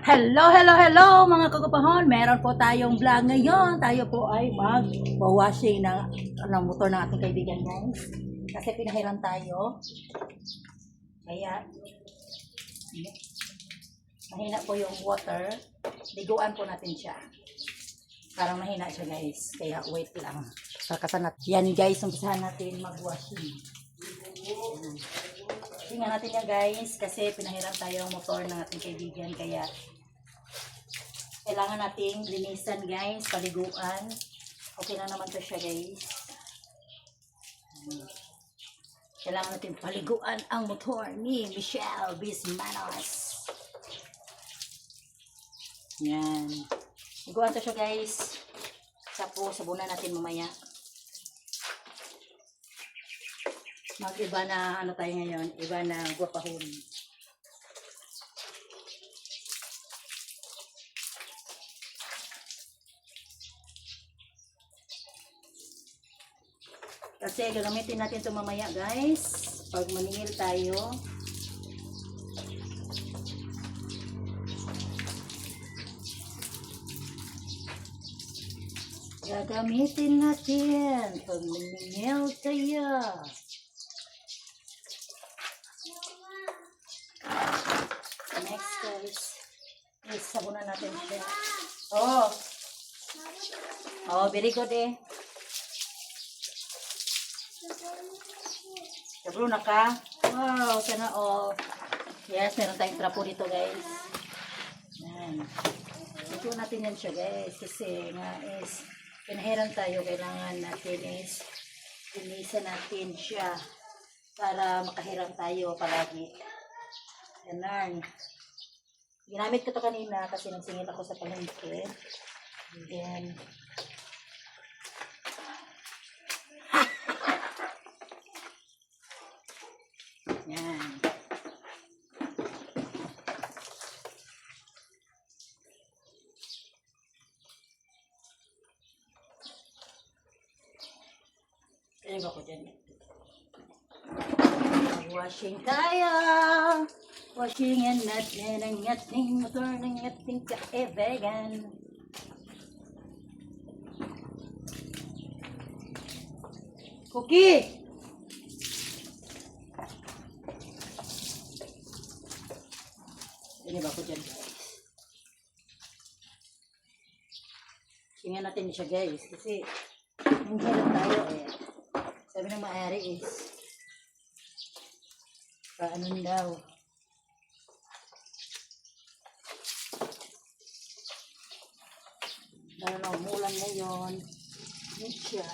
Hello, hello, hello mga kagupahon. Meron po tayong vlog ngayon. Tayo po ay mag-washing ng motor ng ating kaibigan, guys. Kasi pinahiran tayo. Kaya mahina po yung water. Liguan po natin siya. Parang mahina siya, guys. Kaya wait lang. Kakasanat. Yan, guys. Umpisahan natin mag-washing. Tingnan natin yan, guys. Kasi pinahiran tayo ang motor ng ating kaibigan. Kaya kailangan nating linisan, guys, paliguan. Okay na naman to siya, guys. Kailangan natin paliguan ang motor ni Michelle Bismanos. Yan. Liguan to siya, guys. Tapos sabunan natin mamaya. Mag-iba na ano tayo ngayon, iba na guwapahon. Kasi gagamitin natin ito mamaya, guys. Pag maningil tayo. Gagamitin natin pag maningil tayo. Next, guys. Is sabunan natin siya. Oh. Oh, very good eh. Sabro na ka? Wow, sana all. Yes, meron tayong trapo dito, guys. Yan. Ito natin yan siya, guys. Kasi nga is, pinahiran tayo. Kailangan natin is, linisan natin siya para makahiram tayo palagi. Ganun. Ginamit ko to kanina kasi nagsingil ako sa palengke. And then, yan. Kaya ba ko dyan? Washing tayo! Washingin natin ang ating motor ng ating kaibigan. Cookie! Kaya ba ko dyan, guys? Tingnan natin siya, guys. Kasi hindi lang tayo eh. Sabi ng maaari is paano daw. Lalo na umulan ngayon. Yan siya.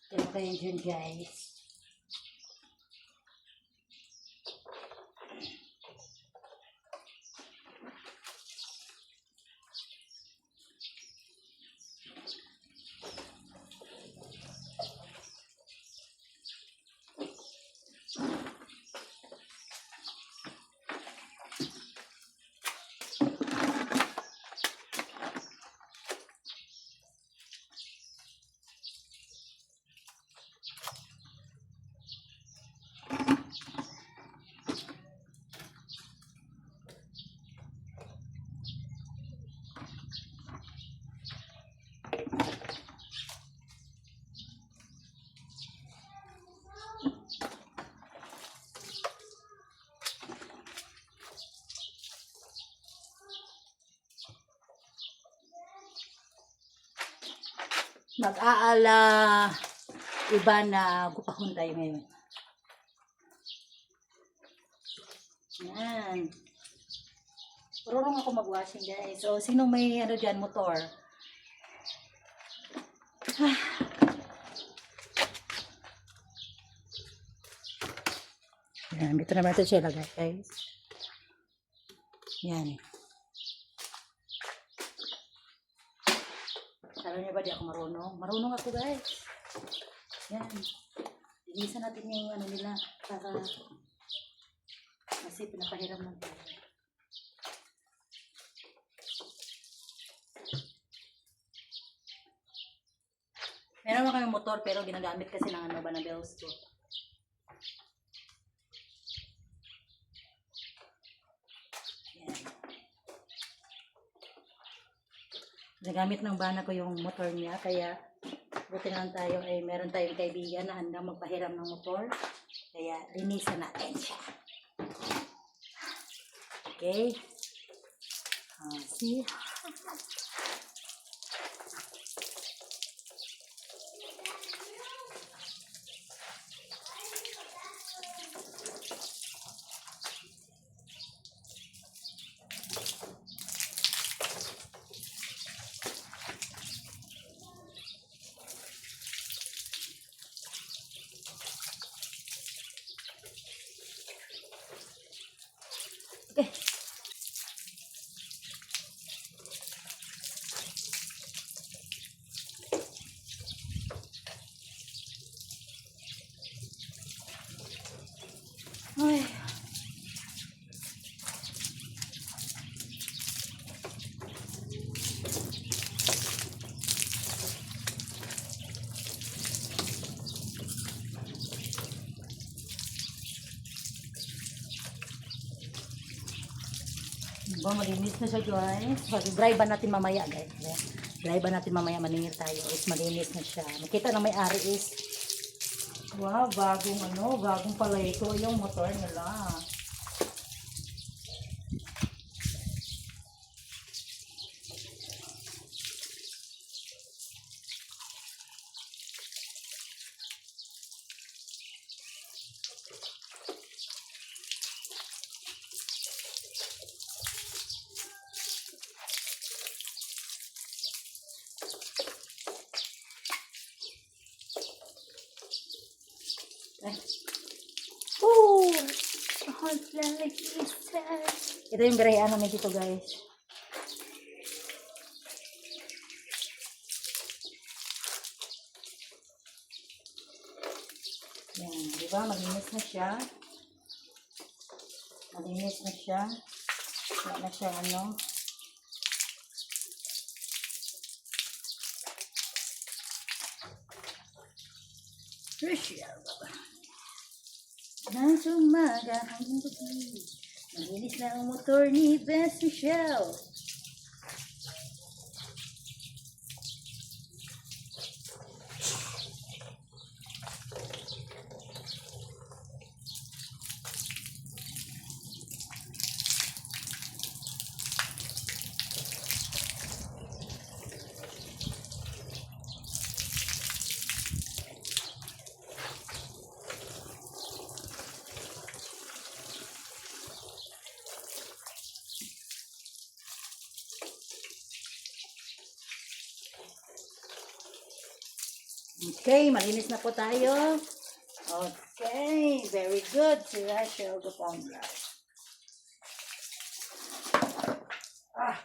Ito kayo dyan, guys. Mag-aala iba na gupahon tayo ngayon. Yan. Marunong ako mag-washing, guys. So, sino may ano dyan, motor? Yan, dito naman ito siya lagay, guys. Yan. Alam niyo ba di ako marunong? Marunong ako, guys. Yan. Linisan natin yung ano nila para kasi pinapahiram ng tayo. Meron na kami motor pero ginagamit kasi ng ano ba na bells ko. Yan. Nagamit ng bana ko yung motor niya kaya buti lang tayo ay meron tayong kaibigan na handang magpahiram ng motor. Kaya linisan natin siya. Okay. See? Okay. Ay. Diba, malinis na siya, guys. Dry ba natin mamaya, guys? Dry ba natin mamaya, maningil tayo. Is malinis na siya. Nakita na may-ari is, wow, bagong pala ito yung motor nila. Oh, ito yung birahian namin dito, guys. Yan, di ba? Malinis na siya. Malinis na siya. Wala na siya, ano. Crucial, baba. Nasa umaga hanggang gabi, malinis na ang motor ni Best Michelle. Okay, malinis na po tayo. Okay, very good. Si Rachel Gopongla. Ah.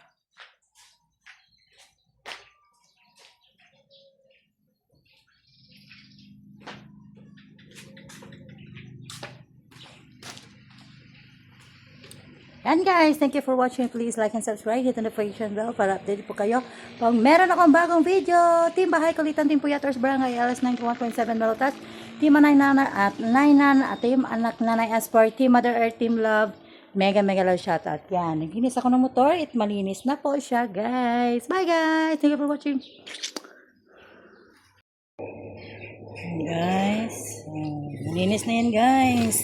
And guys, thank you for watching. Please like and subscribe. Hit the notification bell para update po kayo. Pag meron akong bagong video, Team Bahay Kulitan, Team Puyaters, Barangay LS 91.7 Malutas, Team Anay Nana at Nainan, at Team Anak Nanay Aspar, Team Mother Earth, Team Love, mega love shoutout. Yan, naglinis ako ng motor. It malinis na po siya, guys. Bye guys. Thank you for watching. Guys, malinis na yan, guys.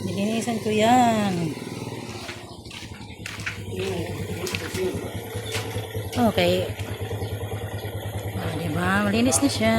Nilinisan ko yan. Okay. Diba? Malinis na siya.